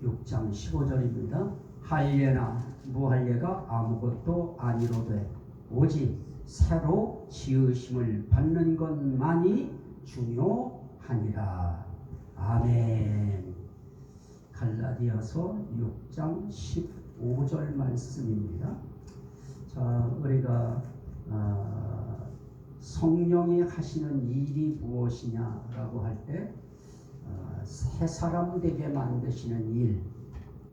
6장 15절입니다. 할례나 무할례가 아무것도 아니로되 오직 새로 지으심을 받는 것만이 중요하니라. 아멘. 갈라디아서 6장 15절 말씀입니다. 자, 우리가 성령이 하시는 일이 무엇이냐라고 할 때 새 사람 되게 만드시는 일,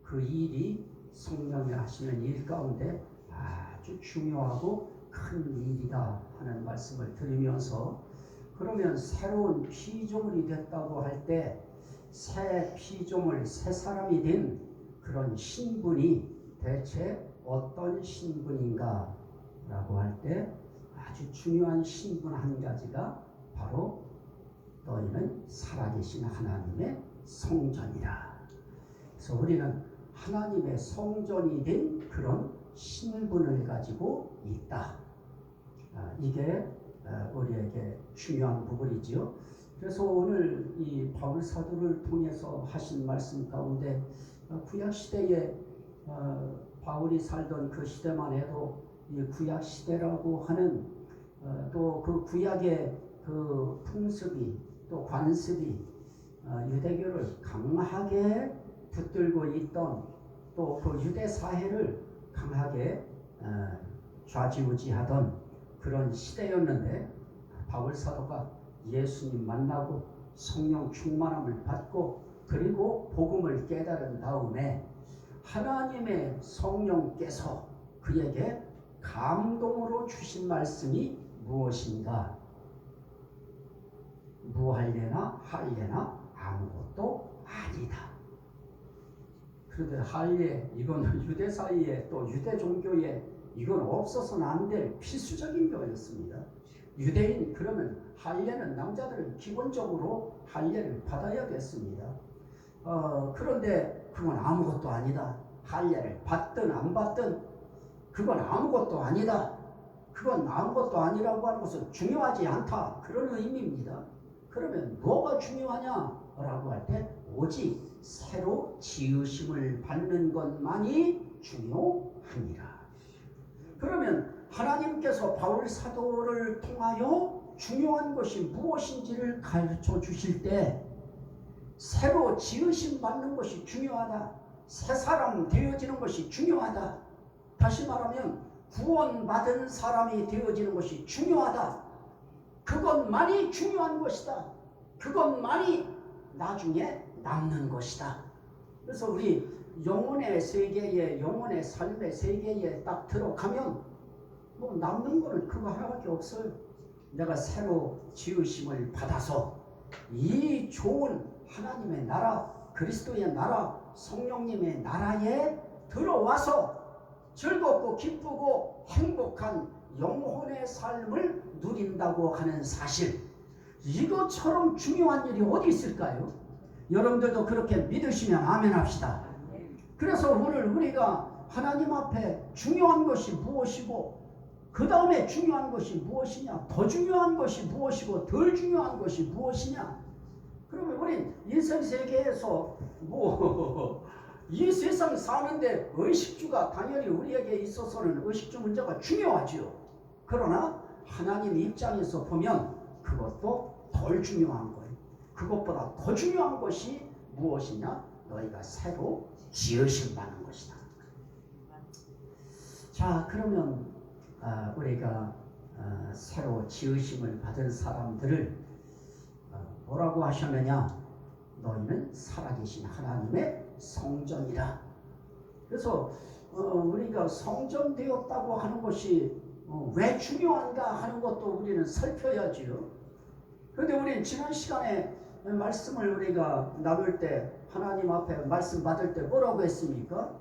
그 일이 성령이 하시는 일 가운데 아주 중요하고 큰 일이다 하는 말씀을 드리면서, 그러면 새로운 피조물이 됐다고 할 때 새 피조물, 새 사람이 된 그런 신분이 대체 어떤 신분인가 라고 할 때 아주 중요한 신분 한 가지가 바로 너희는 살아계신 하나님의 성전이라. 그래서 우리는 하나님의 성전이 된 그런 신분을 가지고 있다. 이게 우리에게 중요한 부분이지요. 그래서 오늘 이 바울 사도를 통해서 하신 말씀 가운데 구약 시대에 바울이 살던 그 시대만 해도 이 구약 시대라고 하는 또 그 구약의 그 풍습이 또 관습이 유대교를 강하게 붙들고 있던, 또 그 유대 사회를 강하게 좌지우지하던 그런 시대였는데, 바울 사도가 예수님 만나고 성령 충만함을 받고 그리고 복음을 깨달은 다음에 하나님의 성령께서 그에게 감동으로 주신 말씀이 무엇인가? 무할례나 할례나 아무것도 아니다. 그런데 할례, 이건 유대 사이에 또 유대 종교에 이건 없어서는 안 될 필수적인 거였습니다. 유대인 그러면 할례는 남자들은 기본적으로 할례를 받아야겠습니다. 그런데 그건 아무것도 아니다. 할례를 받든 안 받든 그건 아무것도 아니다. 그건 아무것도 아니라고 하는 것은 중요하지 않다. 그런 의미입니다. 그러면 뭐가 중요하냐라고 할 때 오직 새로 지으심을 받는 것만이 중요하니라. 그러면 하나님께서 바울 사도를 통하여 중요한 것이 무엇인지를 가르쳐 주실 때 새로 지으심 받는 것이 중요하다. 새 사람 되어지는 것이 중요하다. 다시 말하면 구원받은 사람이 되어지는 것이 중요하다. 그것만이 중요한 것이다. 그것만이 나중에 남는 것이다. 그래서 우리 영혼의 세계에, 영혼의 삶의 세계에 딱 들어가면 뭐 남는 거는 그거 하나밖에 없어요. 내가 새로 지으심을 받아서 이 좋은 하나님의 나라, 그리스도의 나라, 성령님의 나라에 들어와서 즐겁고 기쁘고 행복한 영혼의 삶을 누린다고 하는 사실, 이것처럼 중요한 일이 어디 있을까요? 여러분들도 그렇게 믿으시면 아멘 합시다. 그래서 오늘 우리가 하나님 앞에 중요한 것이 무엇이고 그 다음에 중요한 것이 무엇이냐, 더 중요한 것이 무엇이고 덜 중요한 것이 무엇이냐. 그러면 우린 인생 세계에서 이 세상 사는데 의식주가 당연히 우리에게 있어서는 의식주 문제가 중요하지요. 그러나 하나님 입장에서 보면 그것도 덜 중요한 거예요. 그것보다 더 중요한 것이 무엇이냐? 너희가 새로 지으심 받는 것이다. 자, 그러면 우리가 새로 지으심을 받은 사람들을 뭐라고 하셨느냐? 너희는 살아계신 하나님의 성전이라. 그래서 우리가 성전 되었다고 하는 것이 왜 중요한가 하는 것도 우리는 살펴야지요. 그런데 우리는 지난 시간에 말씀을 우리가 나눌 때, 하나님 앞에 말씀 받을 때 뭐라고 했습니까?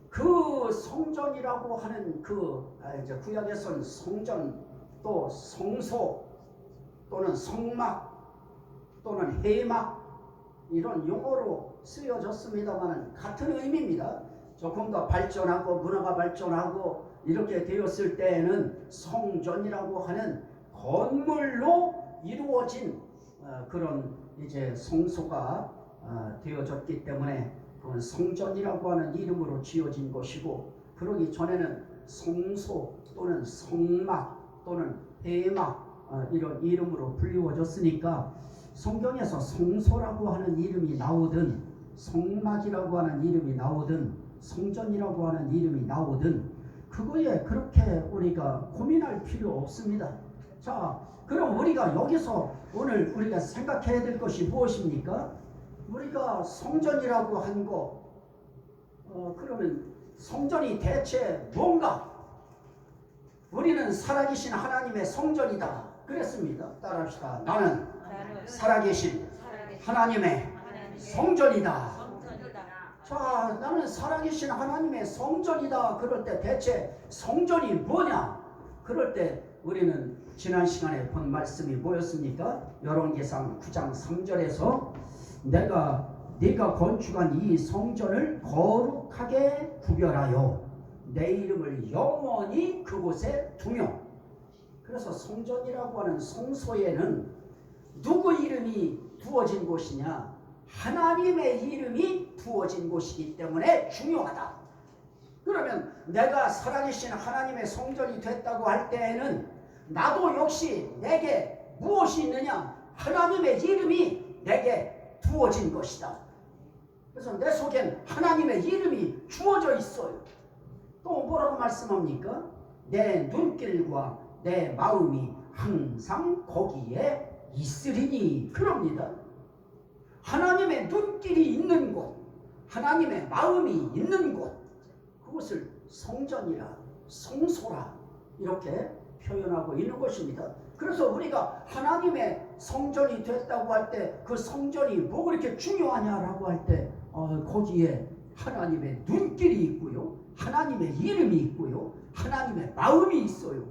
그 성전이라고 하는 이제 구약에서는 성전, 또 성소, 또는 성막, 또는 회막, 이런 용어로 쓰여졌습니다만 같은 의미입니다. 조금 더 발전하고 문화가 발전하고 이렇게 되었을 때에는 성전이라고 하는 건물로 이루어진 그런 이제 성소가 되어졌기 때문에 그 그건 성전이라고 하는 이름으로 지어진 것이고, 그러기 전에는 성소 또는 성막 또는 회막 이런 이름으로 불리워졌으니까, 성경에서 성소라고 하는 이름이 나오든 성막이라고 하는 이름이 나오든 성전이라고 하는 이름이 나오든 그거에 그렇게 우리가 고민할 필요 없습니다. 자, 그럼 우리가 여기서 오늘 우리가 생각해야 될 것이 무엇입니까? 우리가 성전이라고 한 거, 그러면 성전이 대체 뭔가? 우리는 살아계신 하나님의 성전이다 그랬습니다. 따라합시다. 나는 살아계신 하나님의 성전이다. 자, 나는 살아계신 하나님의 성전이다. 그럴 때 대체 성전이 뭐냐? 그럴 때 우리는 지난 시간에 본 말씀이 뭐였습니까? 열왕기상 9장 3절에서 네가 건축한 이 성전을 거룩하게 구별하여 내 이름을 영원히 그곳에 두며. 그래서 성전이라고 하는 성소에는 누구 이름이 두어진 곳이냐? 하나님의 이름이 두어진 곳이기 때문에 중요하다. 그러면 내가 살아계신 하나님의 성전이 됐다고 할 때에는 나도 역시 내게 무엇이 있느냐? 하나님의 이름이 내게 두어진 것이다. 그래서 내 속엔 하나님의 이름이 주어져 있어요. 또 뭐라고 말씀합니까? 내 눈길과 내 마음이 항상 거기에 있으리니. 그럽니다. 하나님의 눈길이 있는 곳, 하나님의 마음이 있는 곳, 그것을 성전이라, 성소라 이렇게 표현하고 있는 것입니다. 그래서 우리가 하나님의 성전이 됐다고 할 때 그 성전이 뭐 그렇게 중요하냐라고 할 때 거기에 하나님의 눈길이 있고요, 하나님의 이름이 있고요, 하나님의 마음이 있어요.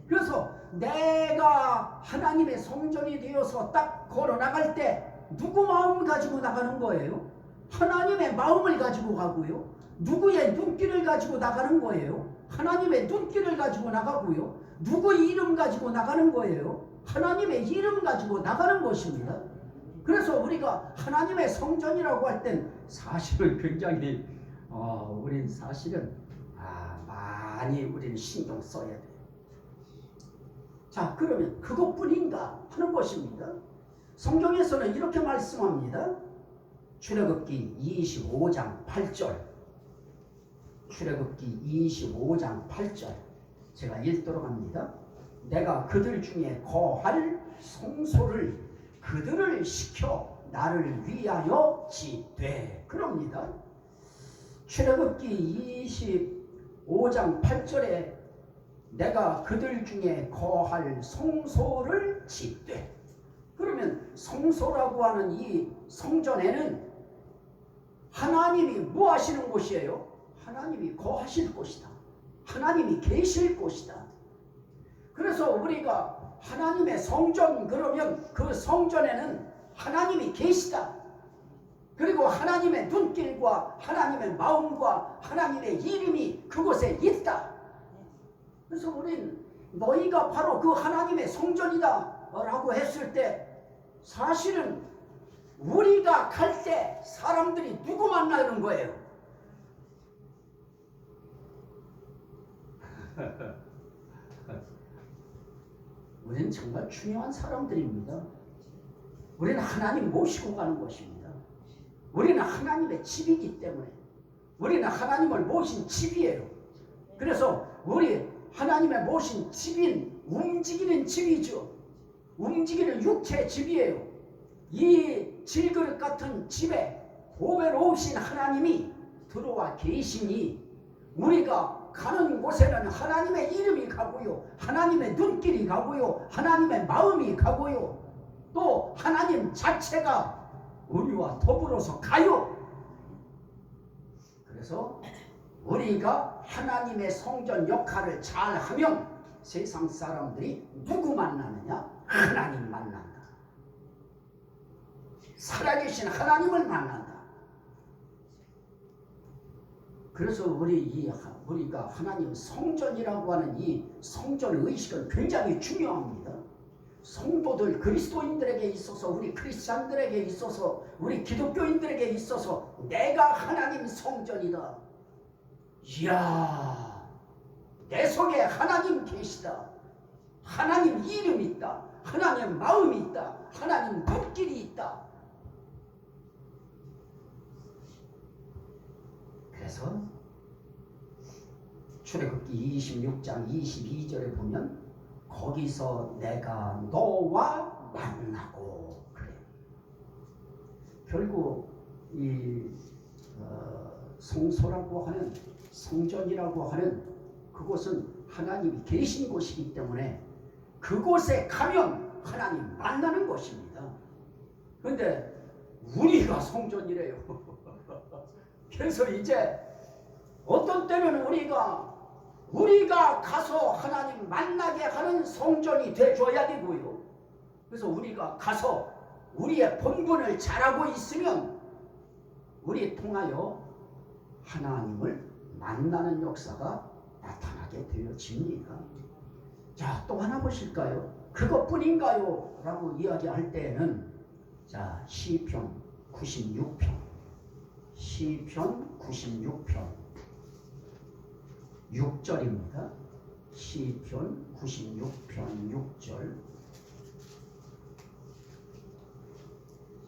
그래서 내가 하나님의 성전이 되어서 딱 걸어 나갈 때 누구 마음 가지고 나가는 거예요? 하나님의 마음을 가지고 가고요. 누구의 눈길을 가지고 나가는 거예요? 하나님의 눈길을 가지고 나가고요. 누구 이름 가지고 나가는 거예요? 하나님의 이름 가지고 나가는 것입니다. 그래서 우리가 하나님의 성전이라고 할 땐 사실은 굉장히 우린 사실은 많이 우리는 신경 써야 돼요. 자, 그러면 그것뿐인가 하는 것입니다. 성경에서는 이렇게 말씀합니다. 출애굽기 25장 8절, 출애굽기 25장 8절 제가 읽도록 합니다. 내가 그들 중에 거할 성소를 그들을 시켜 나를 위하여 지되. 그럽니다. 출애굽기 25장 8절에 내가 그들 중에 거할 성소를 짓되. 그러면 성소라고 하는 이 성전에는 하나님이 뭐 하시는 곳이에요? 하나님이 거하실 곳이다. 하나님이 계실 곳이다. 그래서 우리가 하나님의 성전, 그러면 그 성전에는 하나님이 계시다. 그리고 하나님의 눈길과 하나님의 마음과 하나님의 이름이 그곳에 있다. 그래서 우린 너희가 바로 그 하나님의 성전이다 라고 했을 때 사실은 우리가 갈 때 사람들이 누구 만나는 거예요? 우리는 정말 중요한 사람들입니다. 우리는 하나님 모시고 가는 것입니다. 우리는 하나님의 집이기 때문에, 우리는 하나님을 모신 집이에요. 그래서 우리 하나님의 모신 집인 움직이는 집이죠. 움직이는 육체의 집이에요. 이 질그릇 같은 집에 보배로우신 하나님이 들어와 계시니 우리가 가는 곳에는 하나님의 이름이 가고요, 하나님의 눈길이 가고요, 하나님의 마음이 가고요, 또 하나님 자체가 우리와 더불어서 가요. 그래서 우리가 하나님의 성전 역할을 잘하면 세상 사람들이 누구 만나느냐? 하나님 만난다. 살아계신 하나님을 만난다. 그래서 우리가 하나님 성전이라고 하는 이 성전 의식은 굉장히 중요합니다. 성도들 그리스도인들에게 있어서, 우리 크리스찬들에게 있어서 우리 기독교인들에게 있어서 내가 하나님 성전이다. 이야, 내 속에 하나님 계시다. 하나님 이름이 있다. 하나님 마음이 있다. 하나님 눈길이 있다. 그래서 출애굽기 26장 22절에 보면 거기서 내가 너와 만나고 그래. 결국 이 성소라고 하는 성전이라고 하는 그곳은 하나님이 계신 곳이기 때문에 그곳에 가면 하나님 만나는 곳입니다. 그런데 우리가 성전이래요. 그래서 이제 어떤 때는 우리가 가서 하나님 만나게 하는 성전이 돼줘야 되고요. 그래서 우리가 가서 우리의 본분을 잘하고 있으면 우리 통하여 하나님을 만나는 역사가 나타나게 되어집니다. 자, 또 하나 보실까요? 그것뿐인가요? 라고 이야기할 때에는 자, 시편 96편 6절입니다. 시편 96편 6절.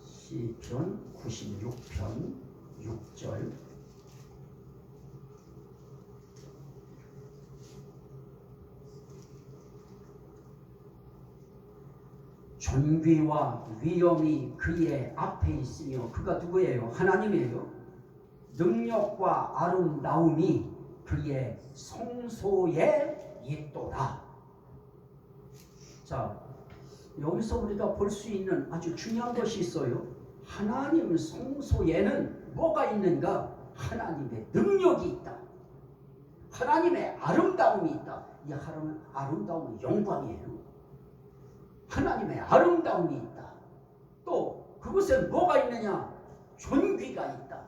시편 96편 6절. 존귀와 위엄이 그의 앞에 있으며, 그가 누구예요? 하나님이에요. 능력과 아름다움이 그의 성소에 있도다. 자, 여기서 우리가 볼 수 있는 아주 중요한 것이 있어요. 하나님 성소에는 뭐가 있는가? 하나님의 능력이 있다. 하나님의 아름다움이 있다. 이 아름다움은 영광이에요. 하나님의 아름다움이 있다. 또 그곳에 뭐가 있느냐? 존귀가 있다.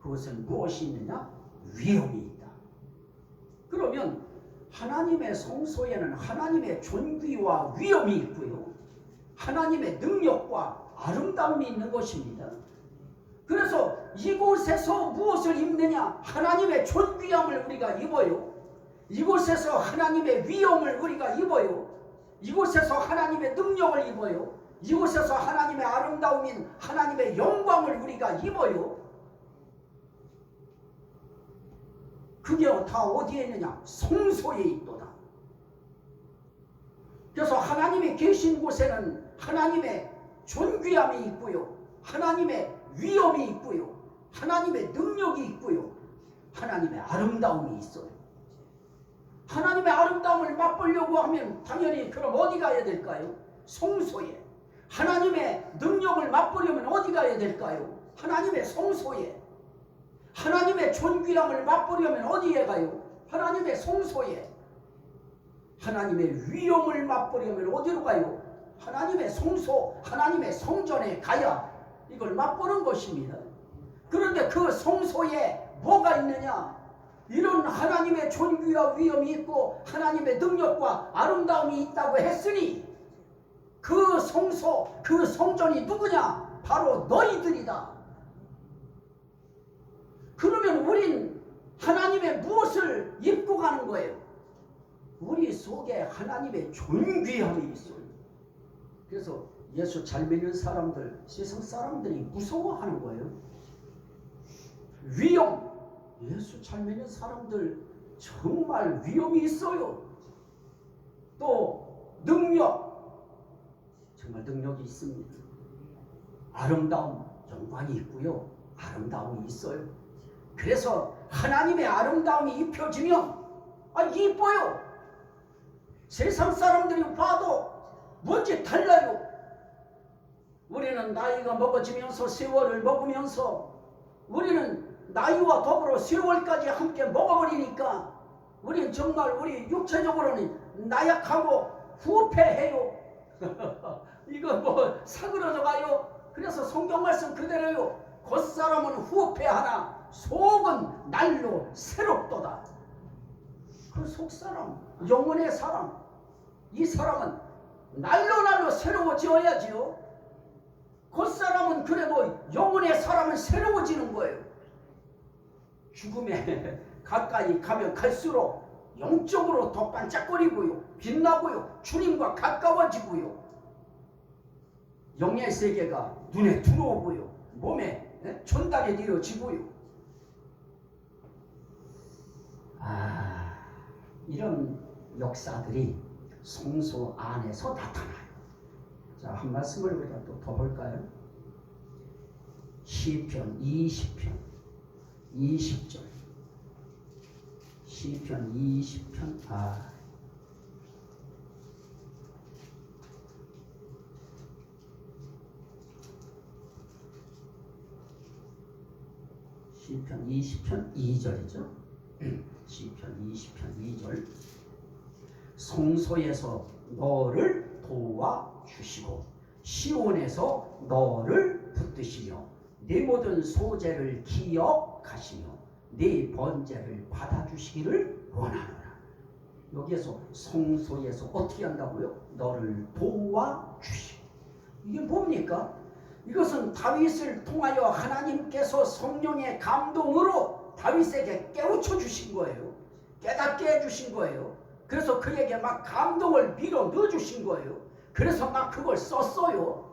그것은 무엇이 있느냐? 위엄이 있다. 그러면 하나님의 성소에는 하나님의 존귀와 위엄이 있고요, 하나님의 능력과 아름다움이 있는 것입니다. 그래서 이곳에서 무엇을 입느냐? 하나님의 존귀함을 우리가 입어요. 이곳에서 하나님의 위엄을 우리가 입어요. 이곳에서 하나님의 능력을 입어요. 이곳에서 하나님의 아름다움인 하나님의 영광을 우리가 입어요. 그게 다 어디에 있느냐? 성소에 있도다. 그래서 하나님이 계신 곳에는 하나님의 존귀함이 있고요, 하나님의 위엄이 있고요, 하나님의 능력이 있고요, 하나님의 아름다움이 있어요. 하나님의 아름다움을 맛보려고 하면 당연히 그럼 어디 가야 될까요? 성소에. 하나님의 능력을 맛보려면 어디 가야 될까요? 하나님의 성소에. 하나님의 존귀함을 맛보려면 어디에 가요? 하나님의 성소에. 하나님의 위엄을 맛보려면 어디로 가요? 하나님의 성소, 하나님의 성전에 가야 이걸 맛보는 것입니다. 그런데 그 성소에 뭐가 있느냐? 이런 하나님의 존귀와 위엄이 있고 하나님의 능력과 아름다움이 있다고 했으니 그 성소, 그 성전이 누구냐? 바로 너희들이다. 그러면 우린 하나님의 무엇을 입고 가는 거예요? 우리 속에 하나님의 존귀함이 있어요. 그래서 예수 잘 믿는 사람들, 세상 사람들이 무서워하는 거예요. 위엄, 예수 잘 믿는 사람들 정말 위엄이 있어요. 또 능력, 정말 능력이 있습니다. 아름다움, 영광이 있고요, 아름다움이 있어요. 그래서 하나님의 아름다움이 입혀지면 이뻐요. 세상 사람들이 봐도 뭔지 달라요. 우리는 나이가 먹어지면서 세월을 먹으면서 우리는 나이와 더불어 세월까지 함께 먹어버리니까 우리는 정말 우리 육체적으로는 나약하고 후패해요. 이거 뭐 사그러져 가요. 그래서 성경 말씀 그대로요. 겉사람은 후패하나 속은 날로 새롭도다. 그 속사람, 영혼의 사람, 이 사람은 날로 새로워져야지요. 그 그래도 영혼의 사람은 새로워지는 거예요. 죽음에 가까이 가면 갈수록 영적으로 더 반짝거리고요. 빛나고요. 주님과 가까워지고요. 영의 세계가 눈에 들어오고요. 몸에 전달이 되어지고요. 이런 역사들이 성소 안에서 나타나요. 자, 한 말씀을 우리가 또 더 볼까요? 시편 20편 20절. 시편 20편 시편 20편 2절이죠. 시편 20편 2절. 성소에서 너를 도와주시고 시온에서 너를 붙드시며 네 모든 소재를 기억하시며 네 번제를 받아주시기를 원하노라. 여기에서 성소에서 어떻게 한다고요? 너를 도와주시고. 이게 뭡니까? 이것은 다윗을 통하여 하나님께서 성령의 감동으로 다윗에게 깨우쳐 주신 거예요. 깨닫게 해주신 거예요. 그래서 그에게 막 감동을 밀어 넣어 주신 거예요. 그래서 막 그걸 썼어요.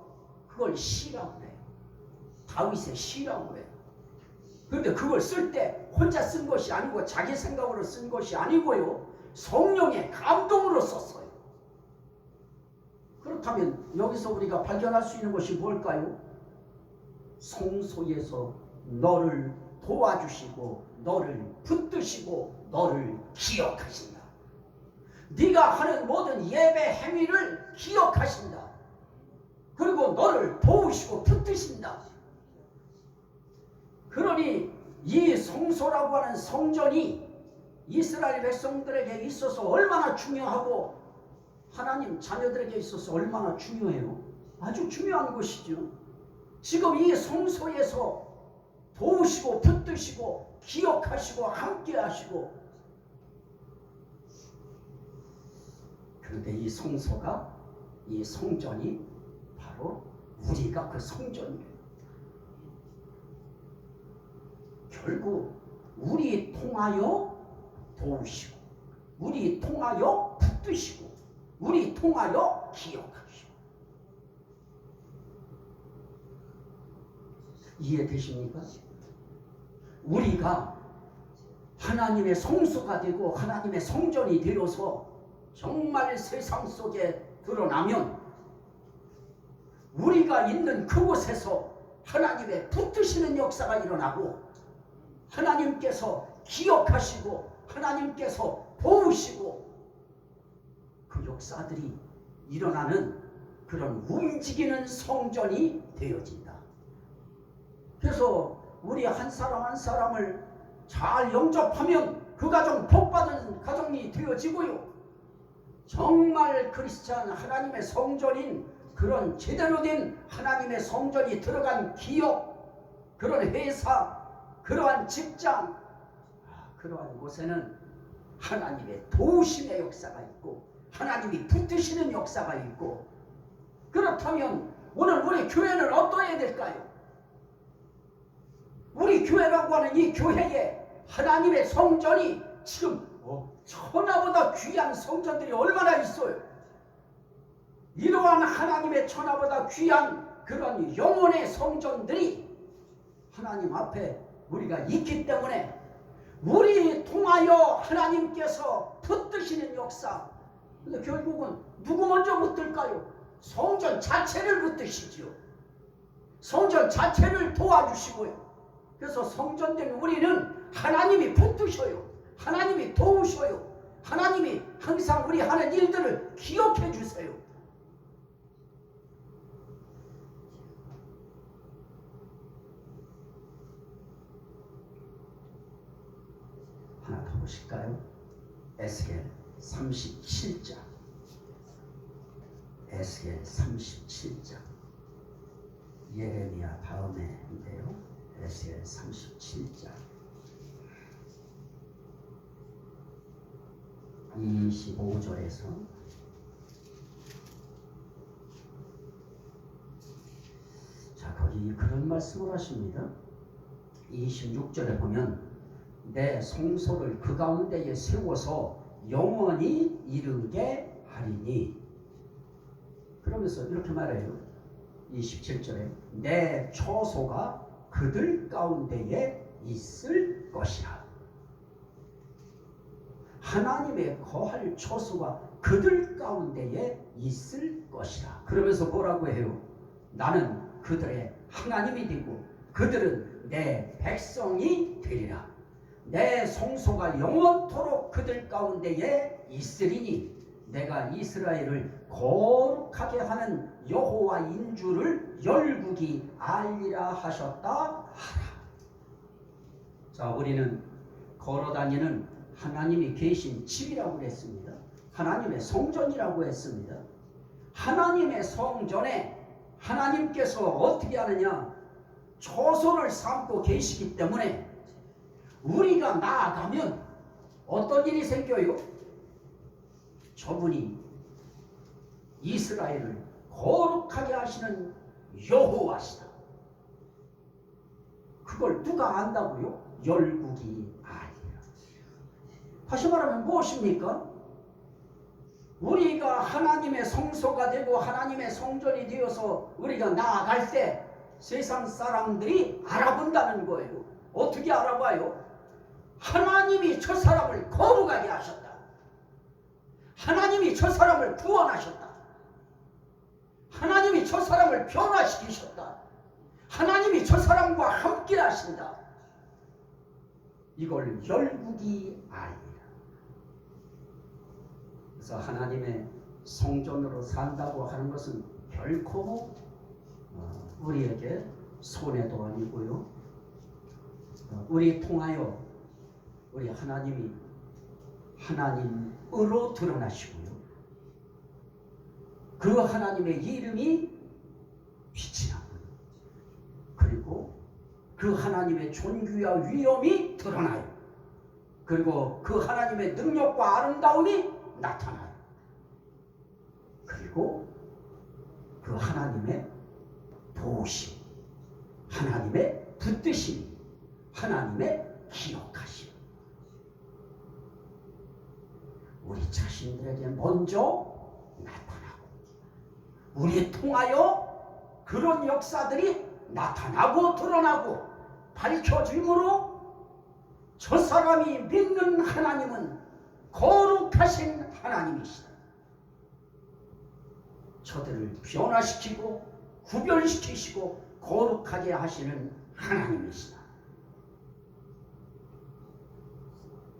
그걸 시라고 해요. 다윗의 시라고 해요. 그런데 그걸 쓸 때 혼자 쓴 것이 아니고 자기 생각으로 쓴 것이 아니고요. 성령의 감동으로 썼어요. 그렇다면 여기서 우리가 발견할 수 있는 것이 뭘까요? 성소에서 너를 도와주시고 너를 붙드시고 너를 기억하신다. 네가 하는 모든 예배 행위를 기억하신다. 그리고 너를 도우시고 붙드신다. 그러니 이 성소라고 하는 성전이 이스라엘 백성들에게 있어서 얼마나 중요하고 하나님 자녀들에게 있어서 얼마나 중요해요? 아주 중요한 것이죠. 지금 이 성소에서 도우시고 붙드시고 기억하시고 함께하시고, 그런데 이 성소가, 이 성전이 바로 우리가 그 성전이에요. 결국 우리 통하여 도우시고 우리 통하여 붙드시고 우리 통하여 기억하시고. 이해되십니까? 우리가 하나님의 성소가 되고 하나님의 성전이 되어서 정말 세상 속에 드러나면 우리가 있는 그곳에서 하나님의 붙드시는 역사가 일어나고 하나님께서 기억하시고 하나님께서 도우시고 그 역사들이 일어나는 그런 움직이는 성전이 되어진다. 그래서 우리 한 사람 한 사람을 잘 영접하면 그 가정 복받은 가정이 되어지고요. 정말 크리스찬 하나님의 성전인 그런 제대로 된 하나님의 성전이 들어간 기업, 그런 회사, 그러한 직장, 그러한 곳에는 하나님의 도우심의 역사가 있고 하나님이 붙드시는 역사가 있고. 그렇다면 오늘 우리 교회는 어떠해야 될까요? 우리 교회라고 하는 이 교회에 하나님의 성전이 지금 천하보다 귀한 성전들이 얼마나 있어요. 이러한 하나님의 천하보다 귀한 그런 영혼의 성전들이 하나님 앞에 우리가 있기 때문에 우리 통하여 하나님께서 붙드시는 역사. 근데 결국은 누구 먼저 붙들까요? 성전 자체를 붙드시지요. 성전 자체를 도와주시고요. 그래서 성전된 우리는 하나님이 붙드셔요. 하나님이 도우셔요. 하나님이 항상 우리 하는 일들을 기억해 주세요. 하나 더 보실까요? 에스겔 37장. 에스겔 37장. 예레미야 다음에인데요. 에스겔 37장 25절에서 말씀을 하십니다. 26절에 보면 내 성소를 그 가운데에 세워서 영원히 이르게 하리니, 그러면서 이렇게 말해요. 27절에 내 처소가 그들 가운데에 있을 것이라. 하나님의 거할 처소가 그들 가운데에 있을 것이라. 그러면서 뭐라고 해요? 나는 그들의 하나님이 되고 그들은 내 백성이 되리라. 내 성소가 영원토록 그들 가운데에 있으리니 내가 이스라엘을 거룩하게 하는 여호와인 줄을 열국이 알리라 하셨다 하라. 자, 우리는 걸어다니는 하나님이 계신 집이라고 그랬습니다. 하나님의 성전이라고 했습니다. 하나님의 성전에 하나님께서 어떻게 하느냐? 처소를 삼고 계시기 때문에 우리가 나아가면 어떤 일이 생겨요? 저분이 이스라엘을 거룩하게 하시는 여호와시다. 그걸 누가 안다고요? 열국이 아니라. 다시 말하면 무엇입니까? 우리가 하나님의 성소가 되고 하나님의 성전이 되어서 우리가 나아갈 때 세상 사람들이 알아본다는 거예요. 어떻게 알아봐요? 하나님이 저 사람을 거룩하게 하셨다. 하나님이 저 사람을 구원하셨다. 하나님이 저 사람을 변화시키셨다. 하나님이 저 사람과 함께 하신다. 이걸 열국이 아니라. 그래서 하나님의 성전으로 산다고 하는 것은 결코 우리에게 손해도 아니고요. 우리 통하여 우리 하나님이 하나님으로 드러나시고요. 그 하나님의 이름이 빛이 나고요. 그리고 그 하나님의 존귀와 위엄이 드러나요. 그리고 그 하나님의 능력과 아름다움이 나타나요. 그리고 그 하나님의 도우심, 하나님의 붙드심, 하나님의 기억하심, 우리 자신들에게 먼저 나타나고 우리에 통하여 그런 역사들이 나타나고 드러나고 밝혀짐으로 저 사람이 믿는 하나님은 거룩하신 하나님이시다. 저들을 변화시키고 구별시키시고 거룩하게 하시는 하나님이시다.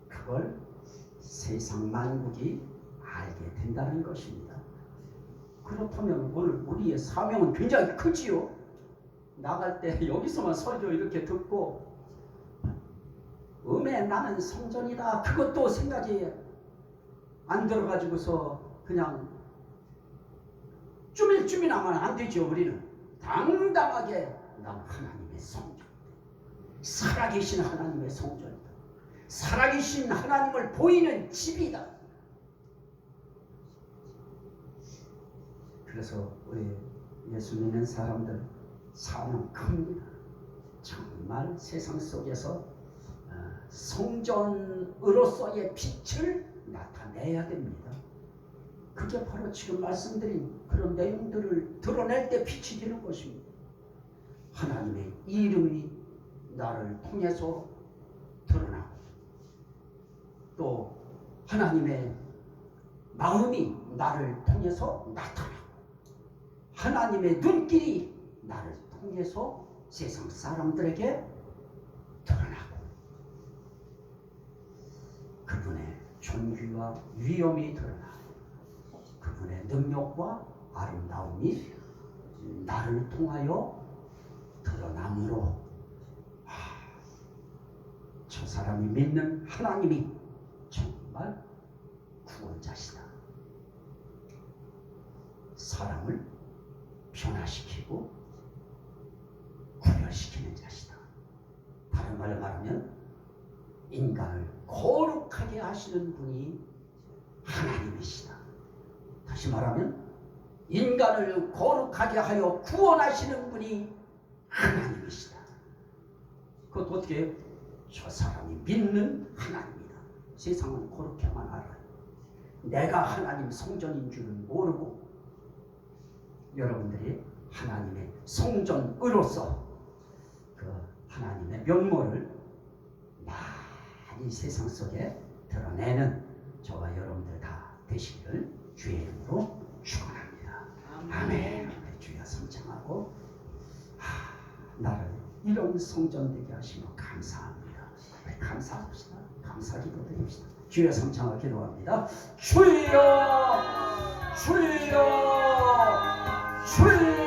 그걸 세상 만국이 알게 된다는 것입니다. 그렇다면 오늘 우리의 사명은 굉장히 크지요. 나갈 때 여기서만 설교 이렇게 듣고 나는 성전이다 그것도 생각이 안 들어가지고서 그냥 쭈밀쭈밀하면 안 되죠. 우리는 당당하게 난 하나님의 성전, 살아계신 하나님의 성전이다. 살아계신 하나님을 보이는 집이다. 그래서 우리 예수 믿는 사람들 사명 큽니다. 정말 세상 속에서 성전으로서의 빛을 나타내야 됩니다. 그게 바로 지금 말씀드린 그런 내용들을 드러낼 때 빛이 되는 것입니다. 하나님의 이름이 나를 통해서 드러나고 또 하나님의 마음이 나를 통해서 나타나고 하나님의 눈길이 나를 통해서 세상 사람들에게 드러나고 그분의 존귀와 위엄이 드러나고 그분의 능력과 아름다움이 나를 통하여 드러남으로 저 사람이 믿는 하나님이 정말 구원자시다. 사람을 변화시키고 구별시키는 자시다. 다른 말로 말하면 인간을 거룩하게 하시는 분이 하나님이시다. 다시 말하면 인간을 거룩하게 하여 구원하시는 분이 하나님이시다. 하나님이시다. 그것도 어떻게 해요? 저 사람이 믿는 하나님이다. 세상은 그렇게만 알아요. 내가 하나님 성전인 줄은 모르고 여러분들이 하나님의 성전으로서 그 하나님의 면모를 많이 세상 속에 드러내는 저와 여러분들 다 되시기를 주의 이름으로 축원합니다. 아멘. 주여 성창하고 나를 이런 성전 되게 하시며 감사합니다. 감사합시다. 감사 기도드립시다. 주여 성창하고 기도합니다. 주여 주여 주여